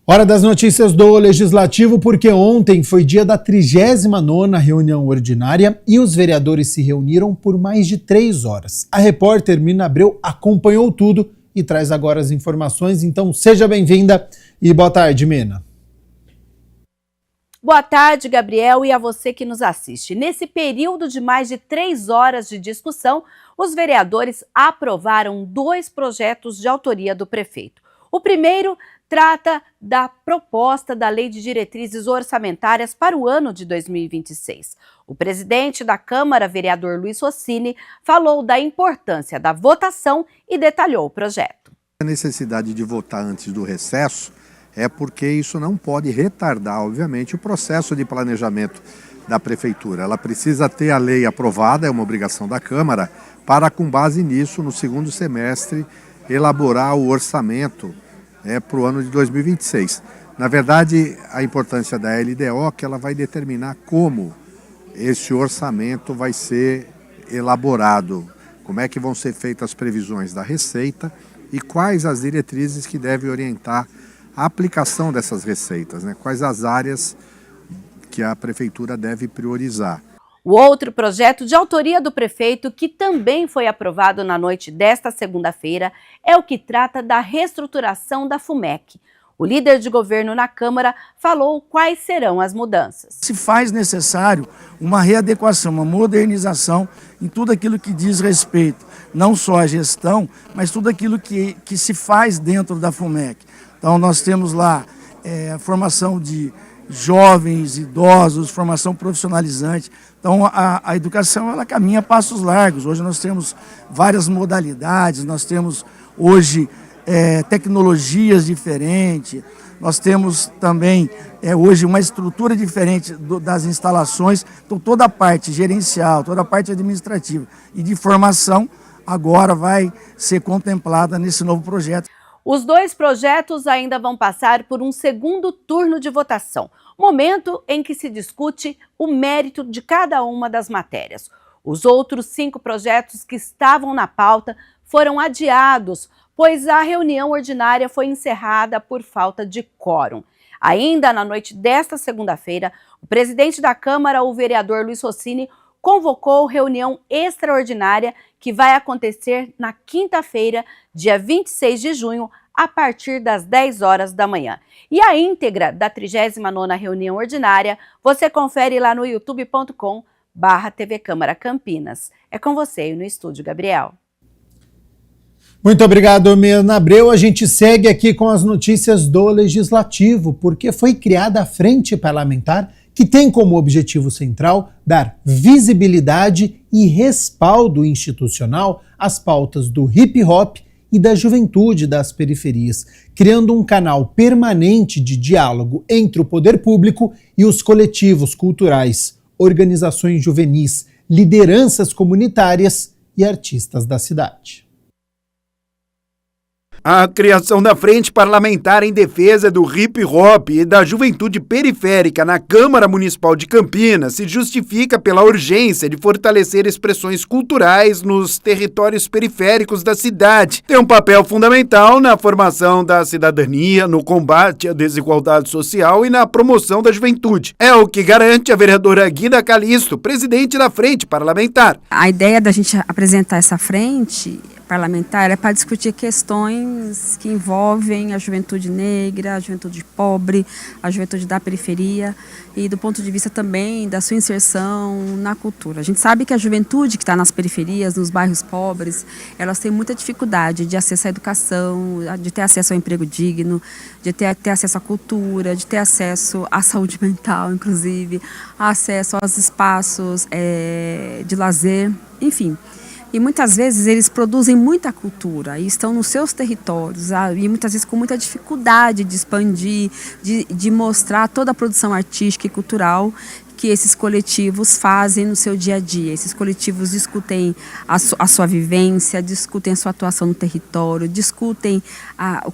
Hora das notícias do Legislativo, porque ontem foi dia da 39ª reunião ordinária e os vereadores se reuniram por mais de 3 horas. A repórter Mirna Abreu acompanhou tudo e traz agora as informações, então seja bem-vinda e boa tarde, Mirna. Boa tarde, Gabriel, e a você que nos assiste. Nesse período de mais de 3 horas de discussão, os vereadores aprovaram 2 projetos de autoria do prefeito. O primeiro trata da proposta da Lei de Diretrizes Orçamentárias para o ano de 2026. O presidente da Câmara, vereador Luiz Rossini, falou da importância da votação e detalhou o projeto. A necessidade de votar antes do recesso é porque isso não pode retardar, obviamente, o processo de planejamento da Prefeitura. Ela precisa ter a lei aprovada, é uma obrigação da Câmara, para, com base nisso, no segundo semestre, elaborar o orçamento para o ano de 2026. Na verdade, a importância da LDO é que ela vai determinar como esse orçamento vai ser elaborado, como é que vão ser feitas as previsões da Receita e quais as diretrizes que devem orientar a aplicação dessas receitas, né? Quais as áreas que a Prefeitura deve priorizar. O outro projeto de autoria do prefeito, que também foi aprovado na noite desta segunda-feira, é o que trata da reestruturação da FUMEC. O líder de governo na Câmara falou quais serão as mudanças. Se faz necessário uma readequação, uma modernização em tudo aquilo que diz respeito, não só à gestão, mas tudo aquilo que se faz dentro da FUMEC. Então nós temos lá formação de jovens, idosos, formação profissionalizante. Então a educação ela caminha a passos largos. Hoje nós temos várias modalidades, nós temos hoje tecnologias diferentes, nós temos também hoje uma estrutura diferente das instalações. Então toda a parte gerencial, toda a parte administrativa e de formação agora vai ser contemplada nesse novo projeto. Os 2 projetos ainda vão passar por um segundo turno de votação, momento em que se discute o mérito de cada uma das matérias. Os outros 5 projetos que estavam na pauta foram adiados, pois a reunião ordinária foi encerrada por falta de quórum. Ainda na noite desta segunda-feira, o presidente da Câmara, o vereador Luiz Rossini, convocou reunião extraordinária que vai acontecer na quinta-feira, dia 26 de junho, a partir das 10 horas da manhã. E a íntegra da 39ª reunião ordinária você confere lá no youtube.com/TV Câmara Campinas. É com você no estúdio, Gabriel. Muito obrigado, Mirna Abreu. A gente segue aqui com as notícias do Legislativo, porque foi criada a Frente Parlamentar, que tem como objetivo central dar visibilidade e respaldo institucional às pautas do hip-hop e da juventude das periferias, criando um canal permanente de diálogo entre o poder público e os coletivos culturais, organizações juvenis, lideranças comunitárias e artistas da cidade. A criação da Frente Parlamentar em Defesa do Hip Hop e da Juventude Periférica na Câmara Municipal de Campinas se justifica pela urgência de fortalecer expressões culturais nos territórios periféricos da cidade. Tem um papel fundamental na formação da cidadania, no combate à desigualdade social e na promoção da juventude. É o que garante a vereadora Guida Calisto, presidente da Frente Parlamentar. A ideia da gente apresentar essa frente parlamentar é para discutir questões que envolvem a juventude negra, a juventude pobre, a juventude da periferia e do ponto de vista também da sua inserção na cultura. A gente sabe que a juventude que está nas periferias, nos bairros pobres, elas têm muita dificuldade de acesso à educação, de ter acesso ao emprego digno, de ter acesso à cultura, de ter acesso à saúde mental, inclusive, acesso aos espaços de lazer, enfim. E muitas vezes eles produzem muita cultura e estão nos seus territórios, e muitas vezes com muita dificuldade de expandir, de mostrar toda a produção artística e cultural que esses coletivos fazem no seu dia a dia. Esses coletivos discutem a sua vivência, discutem a sua atuação no território, discutem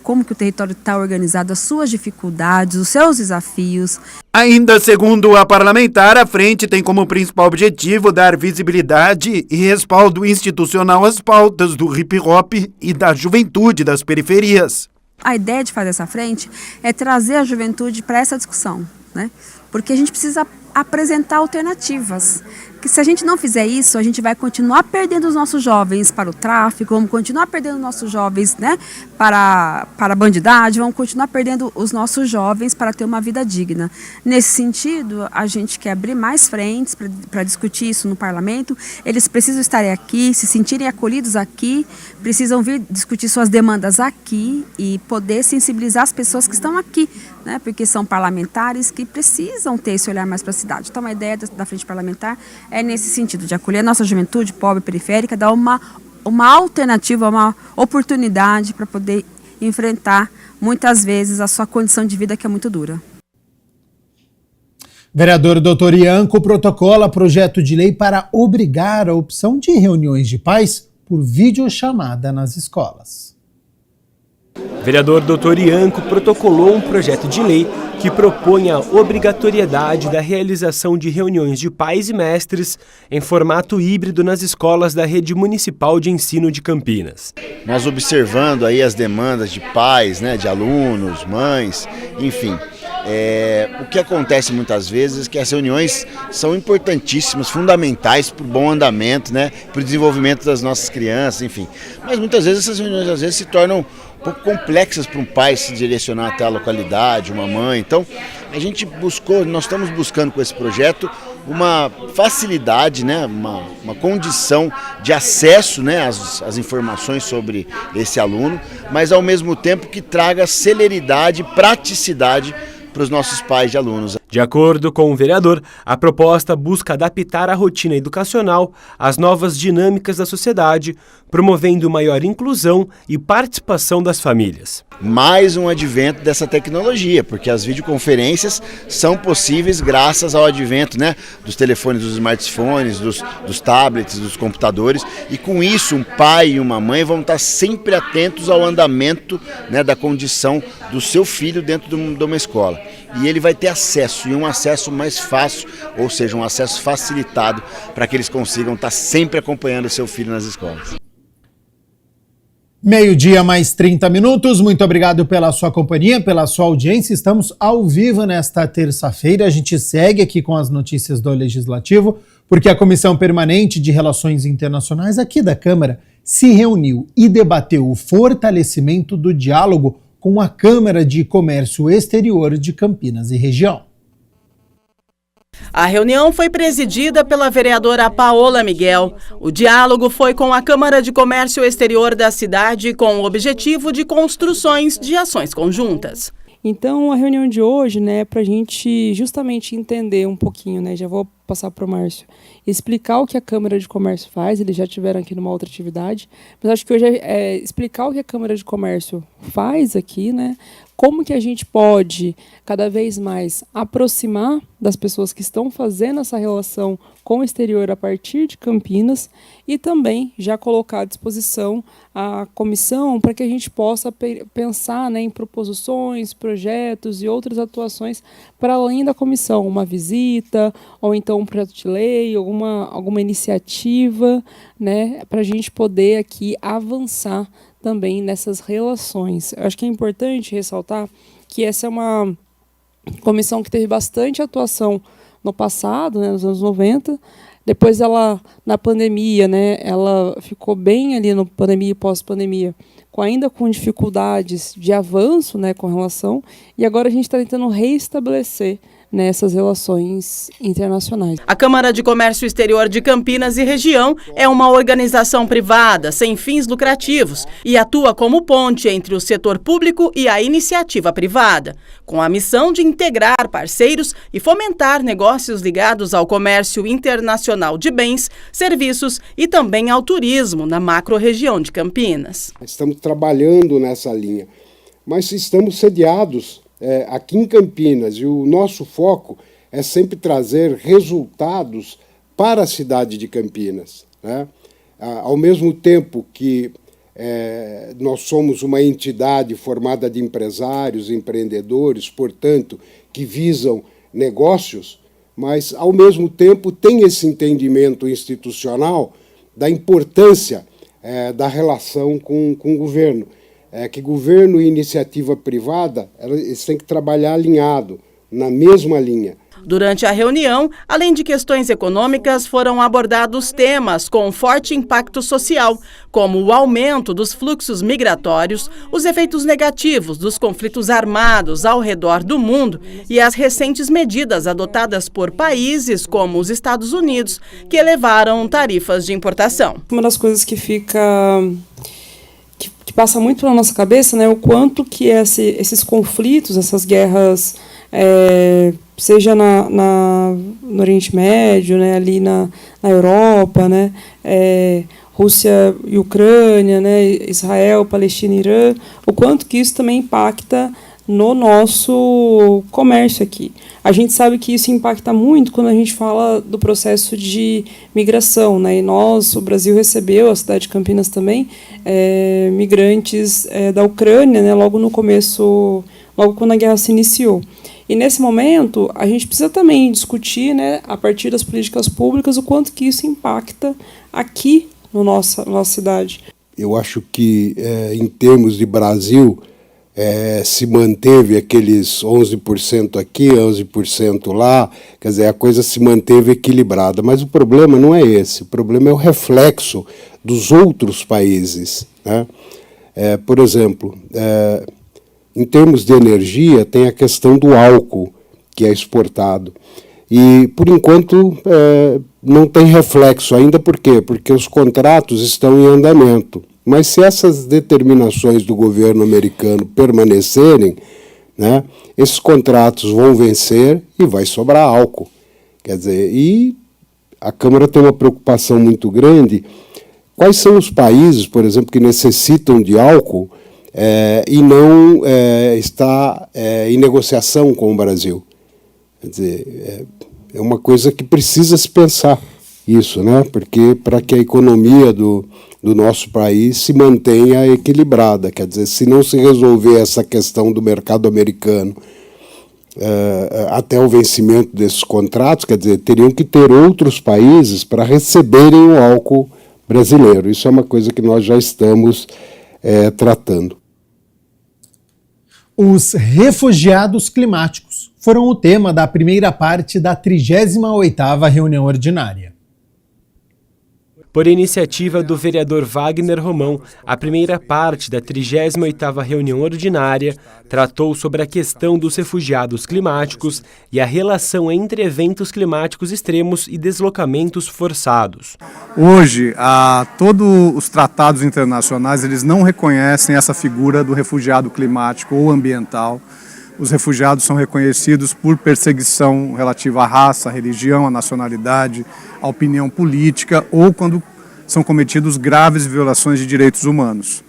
como que o território está organizado, as suas dificuldades, os seus desafios. Ainda segundo a parlamentar, a frente tem como principal objetivo dar visibilidade e respaldo institucional às pautas do hip hop e da juventude das periferias. A ideia de fazer essa frente é trazer a juventude para essa discussão, né? Porque a gente precisa apresentar alternativas. Que se a gente não fizer isso, a gente vai continuar perdendo os nossos jovens para o tráfico, vamos continuar perdendo os nossos jovens, né, para a bandidagem, vamos continuar perdendo os nossos jovens para ter uma vida digna. Nesse sentido, a gente quer abrir mais frentes para discutir isso no parlamento. Eles precisam estar aqui, se sentirem acolhidos aqui, precisam vir discutir suas demandas aqui e poder sensibilizar as pessoas que estão aqui, né, porque são parlamentares que precisam ter esse olhar mais para a cidade. Então, a ideia da frente parlamentar é nesse sentido, de acolher a nossa juventude pobre e periférica, dar uma alternativa, uma oportunidade para poder enfrentar, muitas vezes, a sua condição de vida que é muito dura. Vereador Dr. Ianco protocola projeto de lei para obrigar a opção de reuniões de pais por videochamada nas escolas. Vereador Dr. Ianco protocolou um projeto de lei que propõe a obrigatoriedade da realização de reuniões de pais e mestres em formato híbrido nas escolas da Rede Municipal de Ensino de Campinas. Nós observando aí as demandas de pais, né, de alunos, mães, enfim. O que acontece muitas vezes é que as reuniões são importantíssimas, fundamentais para o bom andamento, né, para o desenvolvimento das nossas crianças, enfim. Mas muitas vezes essas reuniões se tornam um pouco complexas para um pai se direcionar até a localidade, uma mãe. Então, nós estamos buscando com esse projeto uma facilidade, né, uma condição de acesso, né, às informações sobre esse aluno, mas ao mesmo tempo que traga celeridade e praticidade para os nossos pais de alunos. De acordo com o vereador, a proposta busca adaptar a rotina educacional às novas dinâmicas da sociedade, promovendo maior inclusão e participação das famílias. Mais um advento dessa tecnologia, porque as videoconferências são possíveis graças ao advento, né, dos telefones, dos smartphones, dos tablets, dos computadores, e com isso um pai e uma mãe vão estar sempre atentos ao andamento, né, da condição do seu filho dentro de uma escola. E ele vai ter acesso, e um acesso mais fácil, ou seja, um acesso facilitado para que eles consigam estar sempre acompanhando o seu filho nas escolas. 12:30. Muito obrigado pela sua companhia, pela sua audiência. Estamos ao vivo nesta terça-feira. A gente segue aqui com as notícias do Legislativo, porque a Comissão Permanente de Relações Internacionais aqui da Câmara se reuniu e debateu o fortalecimento do diálogo com a Câmara de Comércio Exterior de Campinas e região. A reunião foi presidida pela vereadora Paola Miguel. O diálogo foi com a Câmara de Comércio Exterior da cidade com o objetivo de construções de ações conjuntas. Então, a reunião de hoje, né, para a gente justamente entender um pouquinho, né, já vou passar para o Márcio, explicar o que a Câmara de Comércio faz. Eles já estiveram aqui numa outra atividade, mas acho que hoje é explicar o que a Câmara de Comércio faz aqui, né, como que a gente pode cada vez mais aproximar das pessoas que estão fazendo essa relação com o exterior a partir de Campinas e também já colocar à disposição a comissão para que a gente possa pensar, né, em proposições, projetos e outras atuações para além da comissão, uma visita ou então um projeto de lei, alguma iniciativa, né, para a gente poder aqui avançar também nessas relações. Eu acho que é importante ressaltar que essa é uma comissão que teve bastante atuação no passado, né, nos anos 90. Depois ela, na pandemia, né, ela ficou bem ali no pandemia e pós-pandemia, ainda com dificuldades de avanço, né, com relação, e agora a gente está tentando reestabelecer nessas relações internacionais. A Câmara de Comércio Exterior de Campinas e região é uma organização privada sem fins lucrativos e atua como ponte entre o setor público e a iniciativa privada, com a missão de integrar parceiros e fomentar negócios ligados ao comércio internacional de bens, serviços e também ao turismo na macro-região de Campinas. Estamos trabalhando nessa linha, mas estamos sediados aqui em Campinas, e o nosso foco é sempre trazer resultados para a cidade de Campinas, né? Ao mesmo tempo que nós somos uma entidade formada de empresários, empreendedores, portanto, que visam negócios, mas, ao mesmo tempo, tem esse entendimento institucional da importância da relação com o governo. que governo e iniciativa privada, eles têm que trabalhar alinhado, na mesma linha. Durante a reunião, além de questões econômicas, foram abordados temas com forte impacto social, como o aumento dos fluxos migratórios, os efeitos negativos dos conflitos armados ao redor do mundo e as recentes medidas adotadas por países como os Estados Unidos, que elevaram tarifas de importação. Uma das coisas que passa muito pela nossa cabeça, né, o quanto que esses conflitos, essas guerras, seja no Oriente Médio, né, ali na Europa, né, Rússia e Ucrânia, né, Israel, Palestina e Irã, o quanto que isso também impacta no nosso comércio aqui. A gente sabe que isso impacta muito quando a gente fala do processo de migração, né? E o Brasil recebeu, a cidade de Campinas também, migrantes da Ucrânia, né? Logo no começo, logo quando a guerra se iniciou. E nesse momento, a gente precisa também discutir, né, a partir das políticas públicas, o quanto que isso impacta aqui na nossa cidade. Eu acho que, em termos de Brasil, se manteve aqueles 11% aqui, 11% lá, quer dizer, a coisa se manteve equilibrada. Mas o problema não é esse, o problema é o reflexo dos outros países, né? Por exemplo, em termos de energia, tem a questão do álcool, que é exportado. E, por enquanto, não tem reflexo ainda. Por quê? Porque os contratos estão em andamento. Mas se essas determinações do governo americano permanecerem, né, esses contratos vão vencer e vai sobrar álcool. Quer dizer, e a Câmara tem uma preocupação muito grande. Quais são os países, por exemplo, que necessitam de álcool e não está em negociação com o Brasil? Quer dizer, é uma coisa que precisa se pensar isso, né? Porque para que a economia do nosso país se mantenha equilibrada, quer dizer, se não se resolver essa questão do mercado americano até o vencimento desses contratos, quer dizer, teriam que ter outros países para receberem o álcool brasileiro. Isso é uma coisa que nós já estamos tratando. Os refugiados climáticos foram o tema da primeira parte da 38ª reunião ordinária. Por iniciativa do vereador Wagner Romão, a primeira parte da 38ª reunião ordinária tratou sobre a questão dos refugiados climáticos e a relação entre eventos climáticos extremos e deslocamentos forçados. Hoje, todos os tratados internacionais eles não reconhecem essa figura do refugiado climático ou ambiental. Os refugiados são reconhecidos por perseguição relativa à raça, à religião, à nacionalidade, à opinião política ou quando são cometidos graves violações de direitos humanos.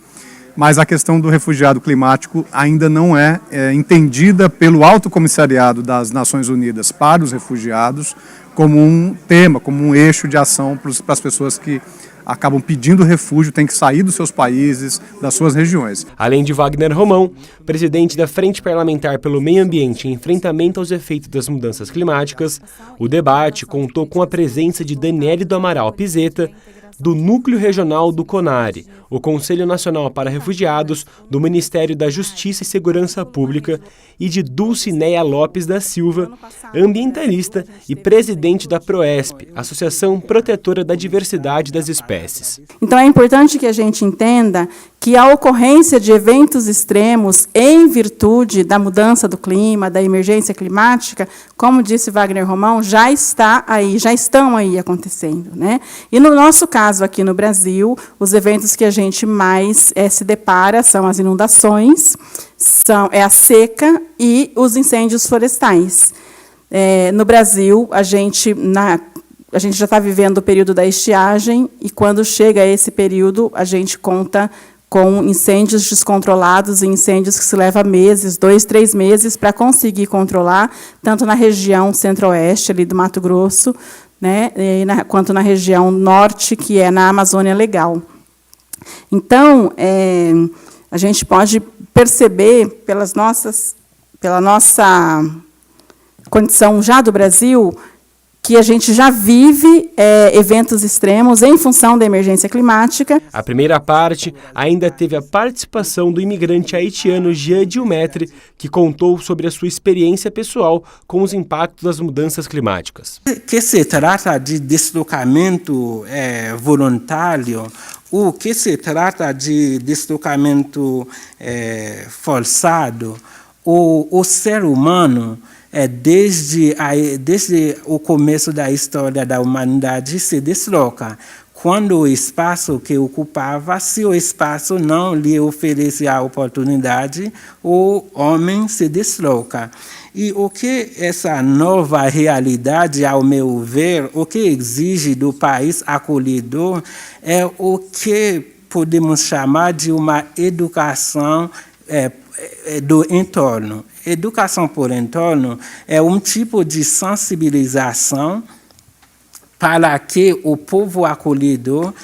Mas a questão do refugiado climático ainda não é entendida pelo Alto Comissariado das Nações Unidas para os Refugiados como um tema, como um eixo de ação para as pessoas que acabam pedindo refúgio, têm que sair dos seus países, das suas regiões. Além de Wagner Romão, presidente da Frente Parlamentar pelo Meio Ambiente e Enfrentamento aos Efeitos das Mudanças Climáticas, o debate contou com a presença de Daniele do Amaral Pizeta, do Núcleo Regional do CONARE, o Conselho Nacional para Refugiados, do Ministério da Justiça e Segurança Pública, e de Dulcineia Lopes da Silva, ambientalista e presidente da PROESP, Associação Protetora da Diversidade das Espécies. Então é importante que a gente entenda que a ocorrência de eventos extremos em virtude da mudança do clima, da emergência climática, como disse Wagner Romão, já estão aí acontecendo, né? E no nosso caso aqui no Brasil, os eventos que a gente mais se depara são as inundações, a seca e os incêndios florestais. No Brasil, a gente já está vivendo o período da estiagem e, quando chega esse período, a gente conta com incêndios descontrolados e incêndios que se levam meses, 2, 3 meses, para conseguir controlar, tanto na região centro-oeste ali do Mato Grosso, né, quanto na região norte, que é na Amazônia Legal. Então, a gente pode perceber, pela nossa condição já do Brasil, que a gente já vive eventos extremos em função da emergência climática. A primeira parte ainda teve a participação do imigrante haitiano Jean Dilmetre, que contou sobre a sua experiência pessoal com os impactos das mudanças climáticas. Que se trata de deslocamento voluntário, ou que se trata de deslocamento forçado, o ser humano, desde o começo da história da humanidade, se desloca. Quando o espaço que ocupava, se o espaço não lhe oferece a oportunidade, o homem se desloca. E o que essa nova realidade, ao meu ver, o que exige do país acolhedor é o que podemos chamar de uma educação do entorno. Educação por entorno é um tipo de sensibilização para que o povo acolhedor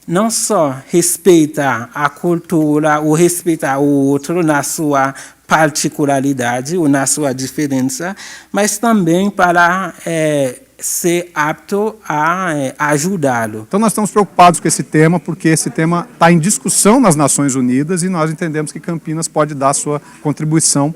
não só respeita a cultura ou respeita o outro na sua particularidade ou na sua diferença, mas também para ser apto a ajudá-lo. Então nós estamos preocupados com esse tema, porque esse tema está em discussão nas Nações Unidas e nós entendemos que Campinas pode dar sua contribuição.